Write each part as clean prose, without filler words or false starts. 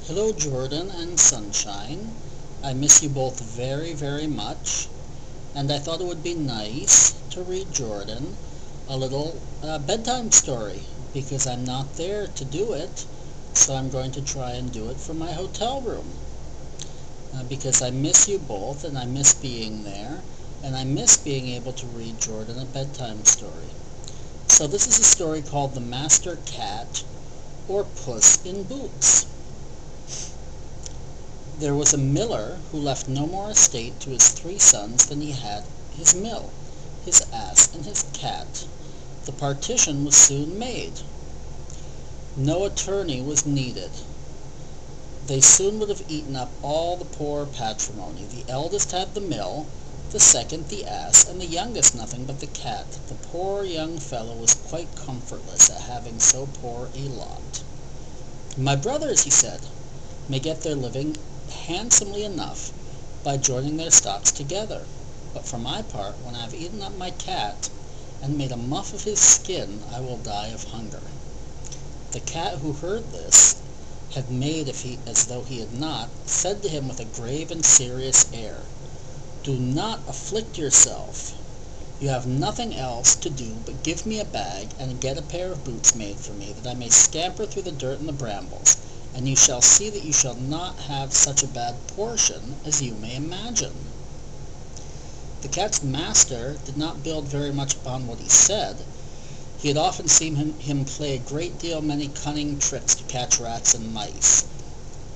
Hello, Jordan and Sunshine. I miss you both very, very much, and I thought it would be nice to read Jordan a little bedtime story because I'm not there to do it, so I'm going to try and do it from my hotel room because I miss you both and I miss being there, and I miss being able to read Jordan a bedtime story. So this is a story called The Master Cat, or Puss in Boots. There was a miller who left no more estate to his 3 sons than he had his mill, his ass, and his cat. The partition was soon made. No attorney was needed. They soon would have eaten up all the poor patrimony. The eldest had the mill, the second the ass, and the youngest nothing but the cat. The poor young fellow was quite comfortless at having so poor a lot. "My brothers," he said, "may get their living handsomely enough by joining their stocks together, but for my part, when I have eaten up my cat and made a muff of his skin, I will die of hunger." The cat, who heard this, had made as though he had not, said to him with a grave and serious air, "Do not afflict yourself. You have nothing else to do but give me a bag and get a pair of boots made for me, that I may scamper through the dirt and the brambles, and you shall see that you shall not have such a bad portion as you may imagine." The cat's master did not build very much upon what he said. He had often seen him play a great deal many cunning tricks to catch rats and mice,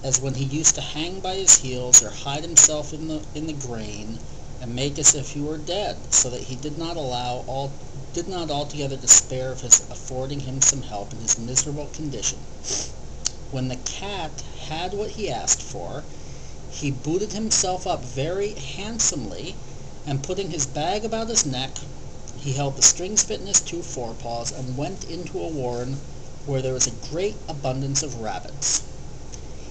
as when he used to hang by his heels or hide himself in the grain and make as if he were dead, so that he did not altogether despair of his affording him some help in his miserable condition. When the cat had what he asked for, he booted himself up very handsomely, and putting his bag about his neck, he held the strings fit in his 2 forepaws and went into a warren where there was a great abundance of rabbits.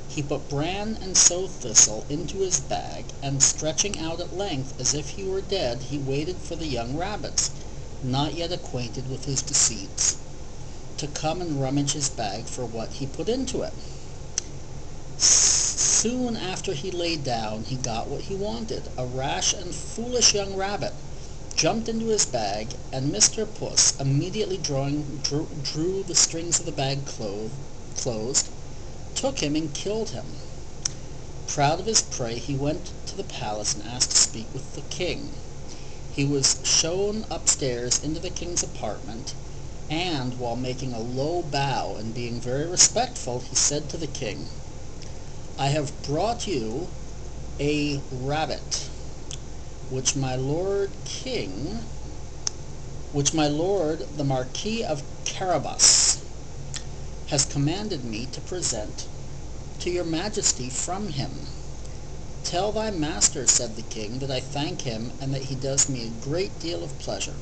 He put bran and sow thistle into his bag, and stretching out at length as if he were dead, he waited for the young rabbits, not yet acquainted with his deceits, to come and rummage his bag for what he put into it. Soon after he lay down, he got what he wanted. A rash and foolish young rabbit jumped into his bag, and Mr. Puss immediately drew the strings of the bag closed, took him and killed him. Proud of his prey, he went to the palace and asked to speak with the king. He was shown upstairs into the king's apartment, and while making a low bow and being very respectful, he said to the king, "I have brought you a rabbit, which my lord the Marquis of Carabas has commanded me to present to your majesty from him." "Tell thy master," said the king, "that I thank him, and that he does me a great deal of pleasure."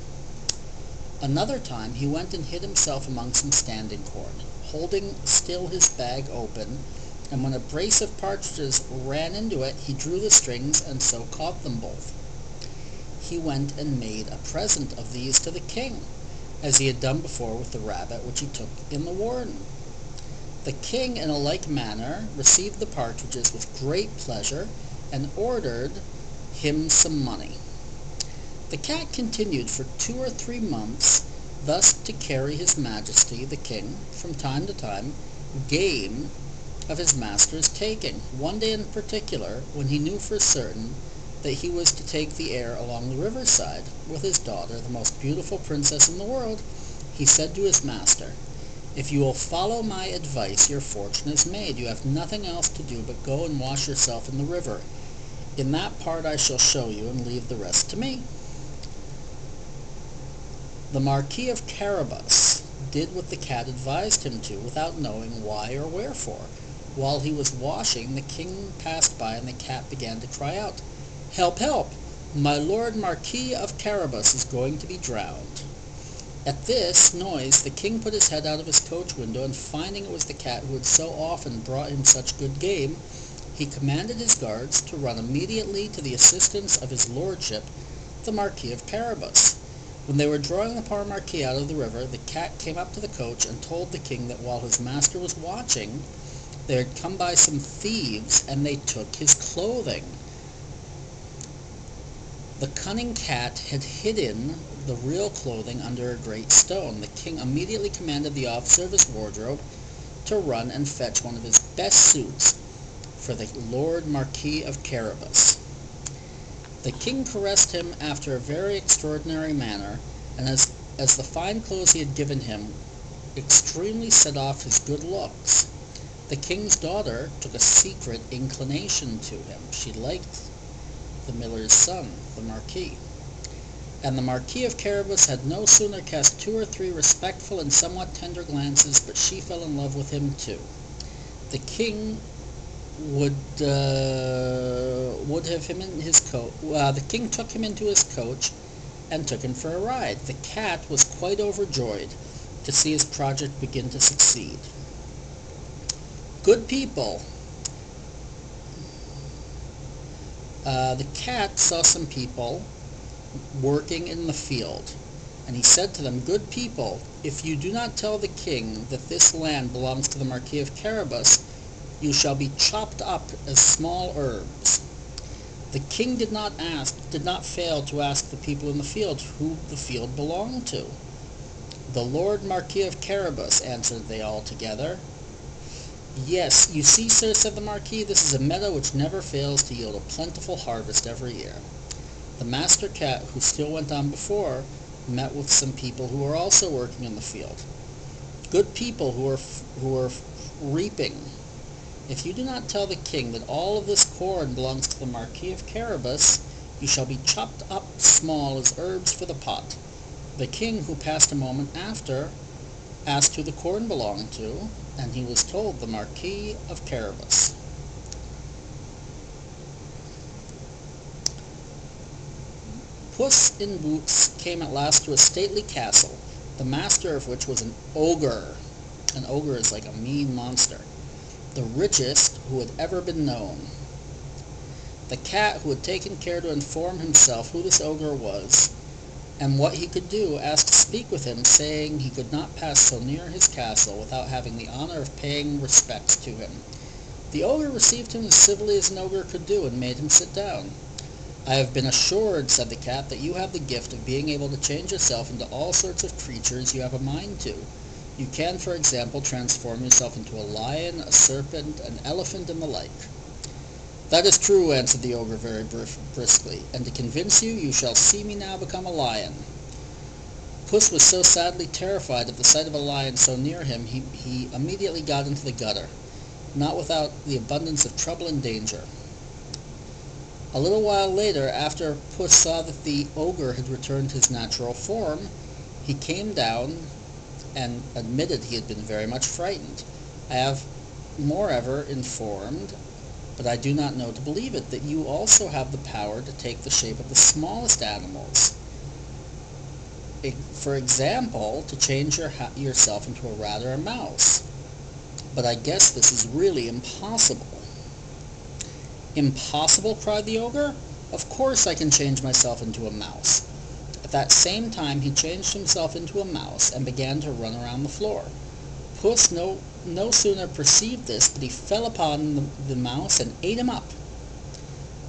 Another time he went and hid himself among some standing corn, holding still his bag open, and when a brace of partridges ran into it, he drew the strings and so caught them both. He went and made a present of these to the king, as he had done before with the rabbit which he took in the warren. The king, in a like manner, received the partridges with great pleasure, and ordered him some money. The cat continued for 2 or 3 months thus to carry his majesty, the king, from time to time, game of his master's taking. One day in particular, when he knew for certain that he was to take the air along the riverside with his daughter, the most beautiful princess in the world, he said to his master, "If you will follow my advice, your fortune is made. You have nothing else to do but go and wash yourself in the river. In that part I shall show you, and leave the rest to me." The Marquis of Carabas did what the cat advised him to, without knowing why or wherefore. While he was washing, the king passed by, and the cat began to cry out, "Help, help! My lord Marquis of Carabas is going to be drowned." At this noise the king put his head out of his coach window, and finding it was the cat who had so often brought him such good game, he commanded his guards to run immediately to the assistance of his lordship, the Marquis of Carabas. When they were drawing the poor Marquis out of the river, the cat came up to the coach and told the king that while his master was watching, There had come by some thieves, and they took his clothing. The cunning cat had hidden the real clothing under a great stone. The king immediately commanded the officer of his wardrobe to run and fetch one of his best suits for the Lord Marquis of Carabas. The king caressed him after a very extraordinary manner, and as the fine clothes he had given him extremely set off his good looks, the king's daughter took a secret inclination to him. She liked the miller's son, the Marquis. And the Marquis of Carabas had no sooner cast 2 or 3 respectful and somewhat tender glances, but she fell in love with him too. The king would have him in his coach. The king took him into his coach and took him for a ride. The cat was quite overjoyed to see his project begin to succeed. Good people. The cat saw some people working in the field, and he said to them, "Good people, if you do not tell the king that this land belongs to the Marquis of Carabas, you shall be chopped up as small herbs." The king did not fail to ask the people in the field who the field belonged to. "The Lord Marquis of Carabas," answered they all together. "Yes, you see, sir," said the Marquis, "this is a meadow which never fails to yield a plentiful harvest every year." The master cat, who still went on before, met with some people who were also working in the field. "Good people who are reaping, if you do not tell the king that all of this corn belongs to the Marquis of Carabas, you shall be chopped up small as herbs for the pot." The king, who passed a moment after, asked who the corn belonged to, and he was told the Marquis of Carabas. Puss in Boots came at last to a stately castle, the master of which was an ogre. An ogre is like a mean monster, the richest who had ever been known. The cat, who had taken care to inform himself who this ogre was and what he could do, asked to speak with him, saying he could not pass so near his castle without having the honor of paying respects to him. The ogre received him as civilly as an ogre could do, and made him sit down. "I have been assured," said the cat, "that you have the gift of being able to change yourself into all sorts of creatures you have a mind to. You can, for example, transform yourself into a lion, a serpent, an elephant, and the like." "That is true," answered the ogre very briskly, "and to convince you, you shall see me now become a lion." Puss was so sadly terrified at the sight of a lion so near him, he immediately got into the gutter, not without the abundance of trouble and danger. A little while later, after Puss saw that the ogre had returned his natural form, he came down and admitted he had been very much frightened. "I have moreover informed, but I do not know to believe it, that you also have the power to take the shape of the smallest animals. For example, to change yourself into a rat or a mouse. But I guess this is really impossible." "Impossible?" cried the ogre. "Of course I can change myself into a mouse." At that same time he changed himself into a mouse and began to run around the floor. Puss no sooner perceived this, but he fell upon the mouse and ate him up.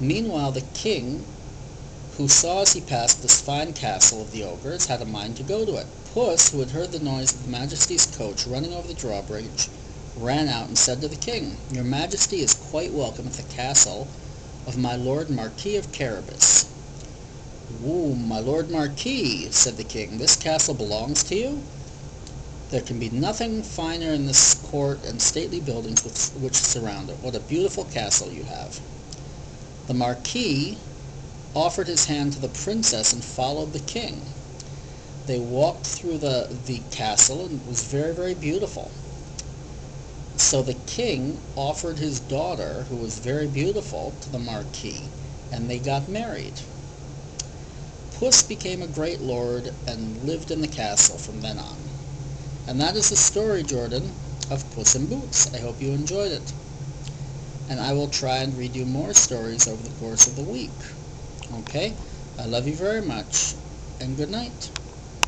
Meanwhile the king, who saw as he passed this fine castle of the ogres, had a mind to go to it. Puss, who had heard the noise of the Majesty's coach running over the drawbridge, ran out and said to the king, "Your Majesty is quite welcome at the castle of my Lord Marquis of Carabas." "Ooh, my Lord Marquis," said the king, "this castle belongs to you? There can be nothing finer in this court and stately buildings which surround it. What a beautiful castle you have." The Marquis offered his hand to the princess and followed the king. They walked through the castle, and it was very, very beautiful. So the king offered his daughter, who was very beautiful, to the Marquis, and they got married. Puss became a great lord and lived in the castle from then on. And that is the story, Jordan, of Puss in Boots. I hope you enjoyed it. And I will try and read you more stories over the course of the week. Okay? I love you very much, and good night.